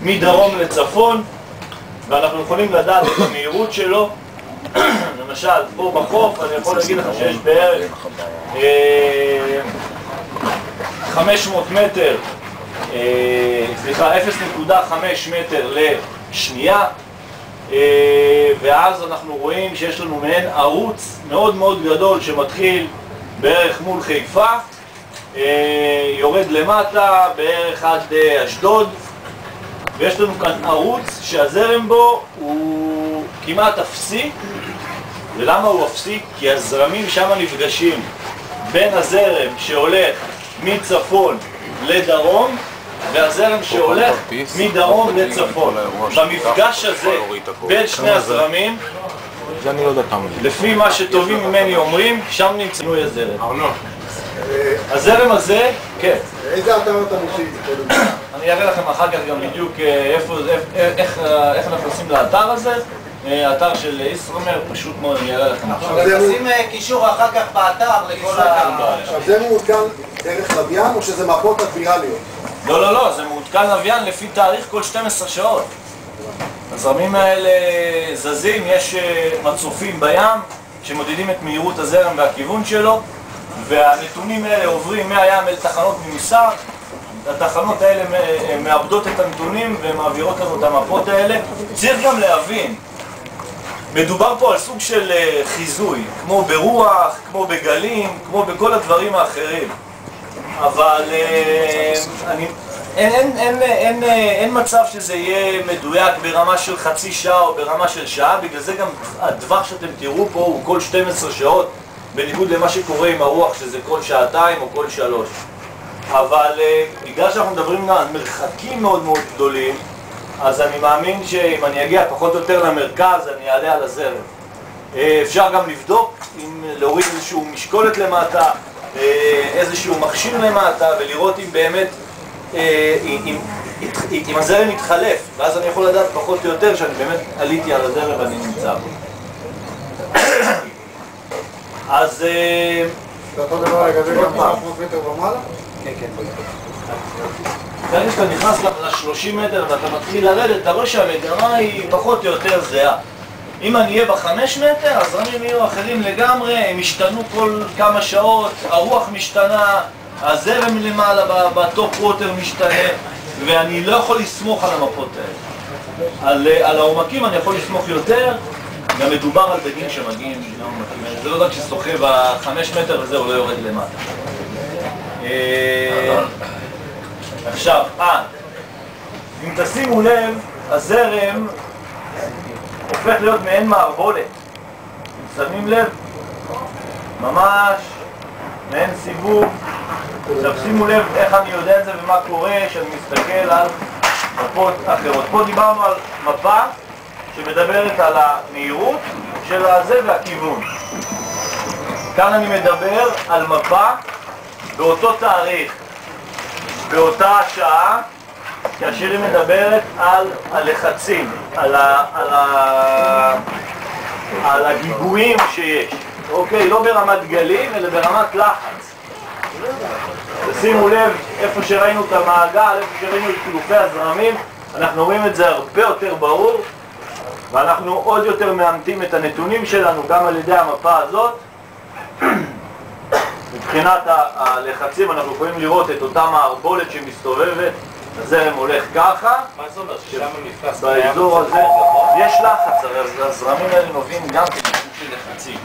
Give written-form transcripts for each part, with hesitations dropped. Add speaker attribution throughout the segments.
Speaker 1: מדרום לצפון, ואנחנו יכולים לדעת את המהירות שלו. למשל, פה בחוף אני יכול להגיד לך שיש בערך 500 מטר, סליחה, 0.5 מטר לשנייה, ואז אנחנו רואים שיש לנו מעין ערוץ מאוד מאוד גדול שמתחיל בערך מול חיפה, יורד למטה בערך עד אשדוד, ויש לנו כאן ערוץ שהזרם בו הוא כמעט אפסי. ולמה הוא אפסי? כי הזרמים שם נפגשים בין הזרם שהולך מצפון לדרום והזרם שהולך מדרום לצפון. במפגש הזה בין שני הזרמים, לפי מה שטובים ממני אומרים, שם נמצאנו הזרם. הזרם הזה, כן.
Speaker 2: איזה אתר אתה מושיב?
Speaker 1: אני אראה לכם אחר כך גם בדיוק איך אנחנו עושים לאתר הזה. האתר של ישרומר, פשוט מאוד, אני אראה לכם עכשיו.
Speaker 3: נשים קישור אחר כך באתר לכל ה...
Speaker 2: עכשיו זה מעודכן דרך לוויין או שזה מפות אדמירליות?
Speaker 1: לא, זה מעודכן לוויין לפי תאריך כל 12 שעות. הזרמים האלה זזים, יש מצופים בים שמודדים את מהירות הזרם והכיוון שלו, והנתונים האלה עוברים מהים אל תחנות ממסר. התחנות האלה מאבדות את הנתונים ומעבירות לנו את המפות האלה. צריך גם להבין, מדובר פה על סוג של חיזוי, כמו ברוח, כמו בגלים, כמו בכל הדברים האחרים. אבל אין מצב שזה יהיה מדויק ברמה של חצי שעה או ברמה של שעה, בגלל זה גם הדווח שאתם תראו פה הוא כל 12 שעות, בניגוד למה שקורה עם הרוח שזה כל שעתיים או כל 3. אבל בגלל שאנחנו מדברים על מרחקים מאוד מאוד גדולים, אז אני מאמין שאם אני אגיע פחות או יותר למרכז, אני אעלה על הזרם. אפשר גם לבדוק, להוריד איזשהו משקולת למטה, איזשהו מכשיר למטה, ולראות אם באמת, אם הזרם יתחלף, ואז אני יכול לדעת פחות או יותר שאני באמת עליתי על הזרם ואני נמצא בו. אז...
Speaker 2: זה אותו דבר לגבי גם 500 מטר ומעלה?
Speaker 1: כן. ברגע שאתה נכנס ל-30 מטר ואתה מתחיל לרדת, אתה רואה שהמגמה היא פחות או יותר זהה. אם אני אהיה ב5 מטר, הזרמים יהיו אחרים לגמרי, הם ישתנו כל כמה שעות, הרוח משתנה, הזרם למעלה בטופ ווטר משתנה, ואני לא יכול לסמוך על המפות האלה. על העומקים אני יכול לסמוך יותר, גם מדובר על דגים שמגיעים לעומקים האלה. זה לא רק ששוחה ב5 מטר וזה לא יורד למטה. עכשיו, אם תשימו לב, הזרם הופך להיות מעין מערבולת. אם שמים לב, ממש מעין סיבוב. עכשיו שימו לב איך אני יודע את זה ומה קורה כשאני מסתכל על מפות אחרות. פה דיברנו על מפה שמדברת על המהירות של הזה והכיוון. כאן אני מדבר על מפה באותו תאריך, באותה שעה, כאשר היא מדברת על הלחצים, על הגיבויים שיש. אוקיי, לא ברמת גלים, אלא ברמת לחץ. שימו לב, איפה שראינו את המעגל, איפה שראינו את חילופי הזרמים, אנחנו רואים את זה הרבה יותר ברור, ואנחנו עוד יותר מאמתים את הנתונים שלנו גם על ידי המפה הזאת. מבחינת הלחצים אנחנו יכולים לראות את אותה מערבולת שמסתובבת, הזרם הולך ככה.
Speaker 3: מה זה אומר? ששם נפרס
Speaker 1: באזור הזה יש לחץ, הרי הזרמים האלה נובעים גם כמובן של לחצים.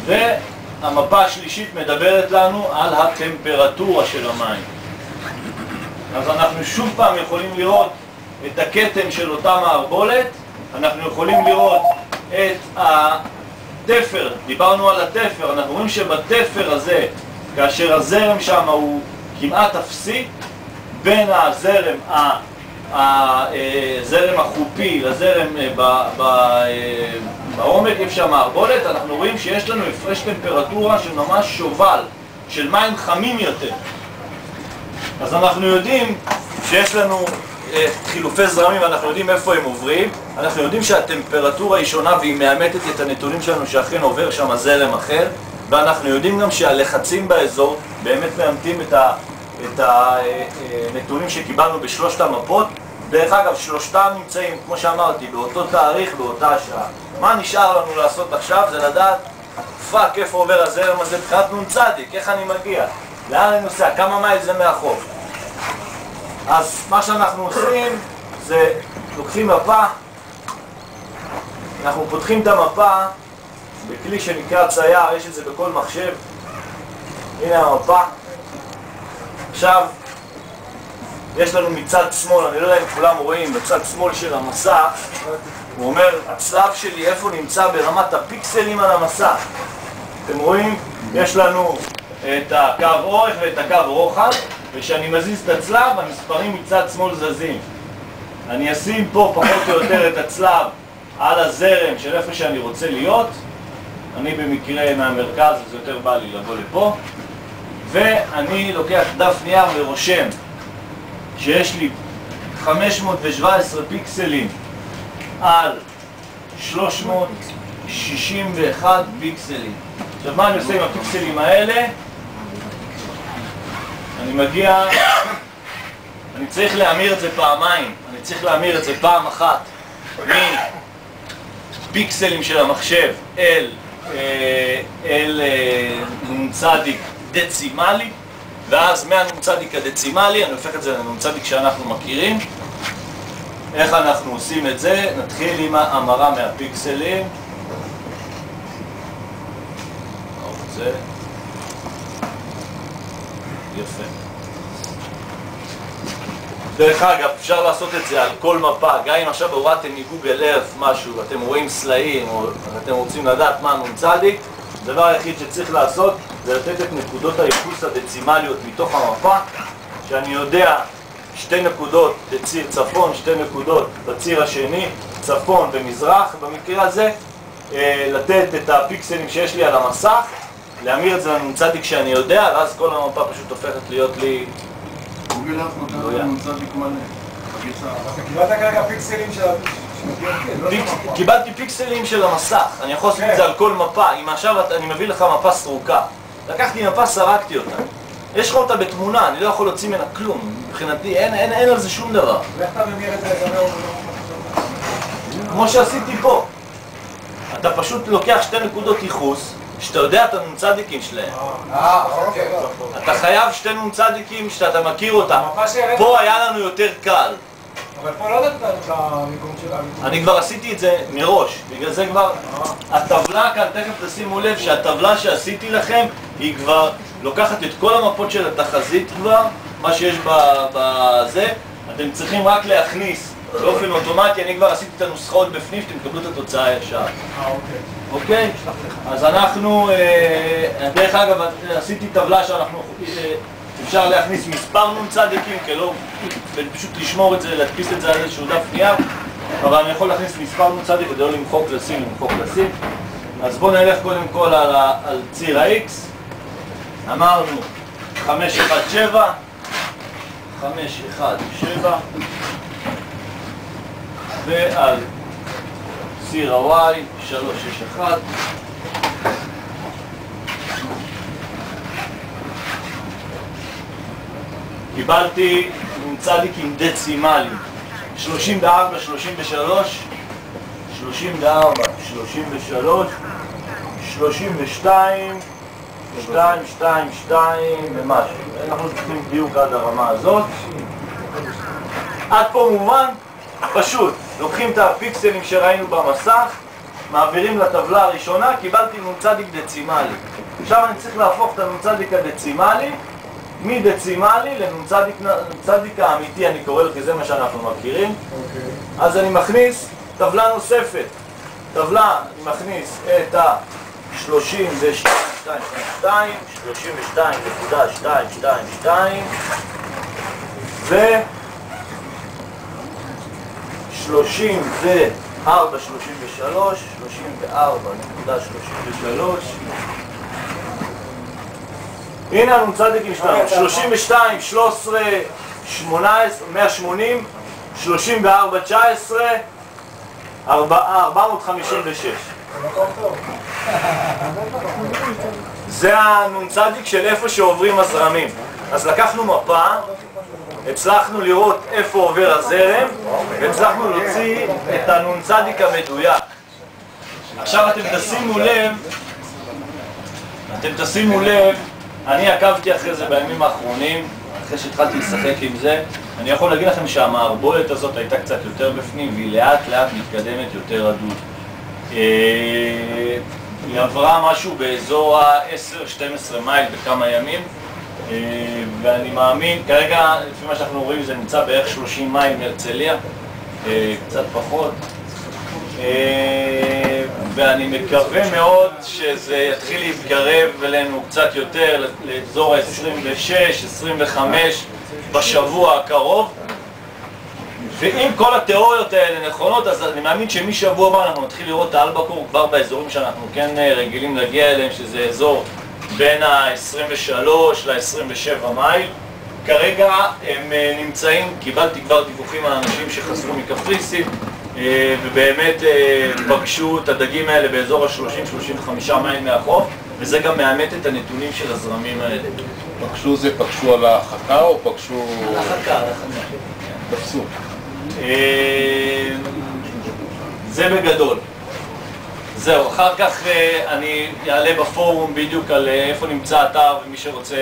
Speaker 1: והמפה השלישית מדברת לנו על הטמפרטורה של המים. אז אנחנו שוב פעם יכולים לראות את הכתם של אותה מערבולת, אנחנו יכולים לראות את התפר, דיברנו על התפר, אנחנו רואים שבתפר הזה, כאשר הזרם שם הוא כמעט אפסי, בין הזרם החופי לזרם בעומק, איפה שהמערבולת, אנחנו רואים שיש לנו הפרש טמפרטורה של ממש שובל, של מים חמים יותר. אז אנחנו יודעים שיש לנו חילופי זרמים, אנחנו יודעים איפה הם עוברים, אנחנו יודעים שהטמפרטורה היא שונה והיא מאמתת את הנתונים שלנו שאכן עובר שם זרם אחר, ואנחנו יודעים גם שהלחצים באזור באמת מאמתים את הנתונים שקיבלנו בשלושת המפות. דרך אגב, שלושתם נמצאים, כמו שאמרתי, באותו תאריך, באותה שעה. מה נשאר לנו לעשות עכשיו? זה לדעת, פאק, איפה עובר הזרם הזה מבחינת נ"צ, איך אני מגיע? לאן אני נוסע? כמה מייל זה מהחוף? אז מה שאנחנו עושים זה לוקחים מפה, אנחנו פותחים את המפה בכלי שנקרא צייר, יש את זה בכל מחשב. הנה המפה. עכשיו יש לנו מצד שמאל, אני לא יודע אם כולם רואים, בצד שמאל של המסך הוא אומר, הצלב שלי איפה נמצא ברמת הפיקסלים על המסך. אתם רואים? יש לנו את הקו אורך ואת הקו רוחב, וכשאני מזיז את הצלב, המספרים מצד שמאל זזים. אני אשים פה פחות או יותר את הצלב על הזרם של איפה שאני רוצה להיות. אני במקרה מהמרכז, אז יותר בא לי לבוא לפה. ואני לוקח דף נייר ורושם שיש לי 517 פיקסלים על 361 פיקסלים. עכשיו מה אני עושה עם הפיקסלים האלה? אני מגיע, אני צריך להמיר את זה פעמיים. אני צריך להמיר את זה פעם אחת מפיקסלים של המחשב אל נ"צ דצימלי, ואז מהנ"צ הדצימלי אני הופך את זה לנ"צ שאנחנו מכירים. איך אנחנו עושים את זה? נתחיל עם ההמרה מהפיקסלים. זה יפה. דרך אגב, אפשר לעשות את זה על כל מפה. גם אם עכשיו הורדתם מגוגל ארת משהו ואתם רואים סלעים או אתם רוצים לדעת מה נ"צ, הדבר היחיד שצריך לעשות זה לתת את נקודות הייחוס הדצימליות מתוך המפה, שאני יודע 2 נקודות בציר צפון, 2 נקודות בציר השני, צפון ומזרח. במקרה הזה לתת את הפיקסלים שיש לי על המסך, להמיר את זה לנ"צ שאני יודע, ואז כל המפה פשוט הופכת להיות לי
Speaker 2: גוגל ארת נותן נ"צ מלא.
Speaker 3: אתה קיבלת כרגע פיקסלים של...
Speaker 1: קיבלתי פיקסלים של המסך. אני יכול לעשות את זה על כל מפה. אם עכשיו אני מביא לך מפה סרוקה, לקחתי מפה, סרקתי אותה, יש לך אותה בתמונה, אני לא יכול להוציא ממנה כלום. מבחינתי אין על זה שום דבר.
Speaker 3: ואיך אתה ממיר את זה?
Speaker 1: כמו שעשיתי פה, אתה פשוט לוקח 2 נקודות ייחוס שאתה יודע את הנ"צ שלהם.
Speaker 3: אוקיי.
Speaker 1: אתה חייב 2 נ"צ שאתה מכיר אותם. פה היה לנו יותר קל.
Speaker 3: אבל פה לא נתת את המיקום שלנו.
Speaker 1: אני כבר עשיתי את זה מראש, בגלל זה כבר הטבלה כאן, תכף תשימו לב שהטבלה שעשיתי לכם היא כבר לוקחת את כל המפות של התחזית כבר, מה שיש בזה. אתם צריכים רק להכניס באופן אוטומטי, אני כבר עשיתי את הנוסחאות בפנים שאתם תקבלו את התוצאה ישר. אוקיי? אז אנחנו, דרך אגב, עשיתי טבלה שאנחנו אפשר להכניס מספר נ"צ, פשוט לשמור את זה, להדפיס את זה על איזשהו דף נייר, אבל אני יכול להכניס מספר נ"צ כדי לא למחוק לשים. אז בואו נלך קודם כל על ציר ה-X. אמרנו 517, 517, ועל ציר ה-Y 361. קיבלתי נ"צ דצימליים 34, 33, 34, 33, 32, 2, 2, 2 ומשהו. אנחנו צריכים דיוק עד הרמה הזאת. עד פה מובן? פשוט. לוקחים את הפיקסלים שראינו במסך, מעבירים לטבלה הראשונה, קיבלתי נ"צ דצימלי. עכשיו אני צריך להפוך את הנ"צ הדצימלי מדצימלי לנ"צ האמיתי, אני קורא לו, כי זה מה שאנחנו מכירים. אז אני מכניס טבלה נוספת. טבלה, אני מכניס את ה-32.222, 32.222 ו 34, 33, 34.33. הנה הנ"צ שלנו, 32, 13, 18, 180, 34, 19, 456. זה הנ"צ של איפה שעוברים הזרמים. אז לקחנו מפה, הצלחנו לראות איפה עובר הזרם, והצלחנו להוציא את הנ"צ המדויק. עכשיו אתם תשימו לב, אני עקבתי אחרי זה בימים האחרונים, אחרי שהתחלתי לשחק עם זה, אני יכול להגיד לכם שהמערבולת הזאת הייתה קצת יותר בפנים, והיא לאט לאט מתקדמת יותר הדוד. היא עברה משהו באזור ה-10-12 מייל בכמה ימים, ואני מאמין, כרגע לפי מה שאנחנו רואים זה נמצא בערך 30 מייל מהרצליה, קצת פחות, ואני מקווה מאוד שזה יתחיל להתקרב אלינו קצת יותר לאזור ה-26-25 בשבוע הקרוב. ואם כל התיאוריות האלה נכונות, אז אני מאמין שמשבוע הבא אנחנו נתחיל לראות את האלבקור כבר באזורים שאנחנו כן רגילים להגיע אליהם, שזה אזור בין ה-23 ל-27 מייל. כרגע הם נמצאים, קיבלתי כבר דיווחים על אנשים שחזרו מקפריסין, ובאמת פגשו את הדגים האלה באזור ה-30-35 מייל מהחוף, וזה גם מאמת את הנתונים של הזרמים האלה.
Speaker 4: פגשו על ההחקה או פגשו...
Speaker 1: על ההחקה.
Speaker 4: תפסו.
Speaker 1: זה בגדול. זהו, אחר כך אני אעלה בפורום בדיוק על איפה נמצא האתר, ומי שרוצה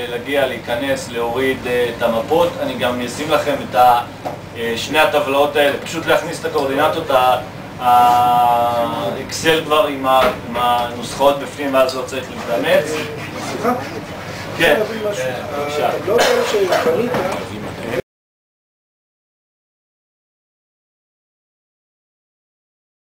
Speaker 1: להגיע, להיכנס, להוריד את המפות. אני גם אשים לכם את שני הטבלאות האלה, פשוט להכניס את הקואורדינטות, האקסל כבר עם הנוסחאות בפנים, ואז לא צריך להתאמץ.
Speaker 2: סליחה?
Speaker 1: כן,
Speaker 2: בבקשה. הטבלאות האלה שבנית